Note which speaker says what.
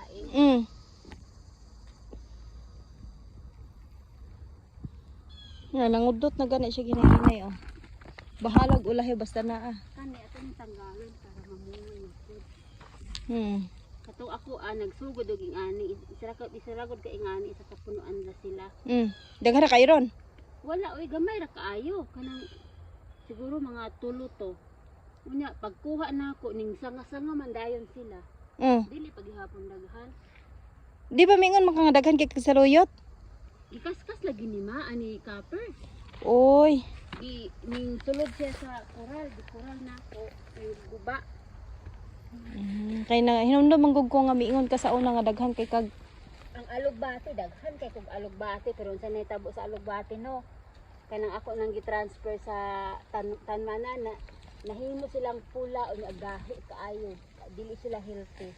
Speaker 1: laing.
Speaker 2: Nga, nangudot na gani siya ginahinay, oh. Bahalag ulahi basta na, ah.
Speaker 1: Kani, ato yung tanggalon para mamungan yung food. Katong ako, nagsugod og ingani. Isaragod ka ingani sa kapunuan na sila.
Speaker 2: Daghan ra kayo ron?
Speaker 1: Wala, oy, gamay ra kaayo. Kanang, siguro mga tulo to. Unya, pagkuha na ako, ning sanga-sanga man dayon sila. Dili paghihapon daghan.
Speaker 2: Di ba mingon makangdaghan kay saluyot?
Speaker 1: Ikaskas lagi ni ma, ani copper.
Speaker 2: Oy.
Speaker 1: Ning sulod siya sa koral, di koral na ako, yung guba.
Speaker 2: Kay na hinumdum manggug ko nga miingon ka sa una nga daghan kay kag
Speaker 1: Ang alugbati daghan kay kog alugbati pero unsa nay tabo sa alugbati no. Kanang ako nang gi-transfer sa Tanmanan na nahimo silang pula o agahi kaayo. Dili sila healthy.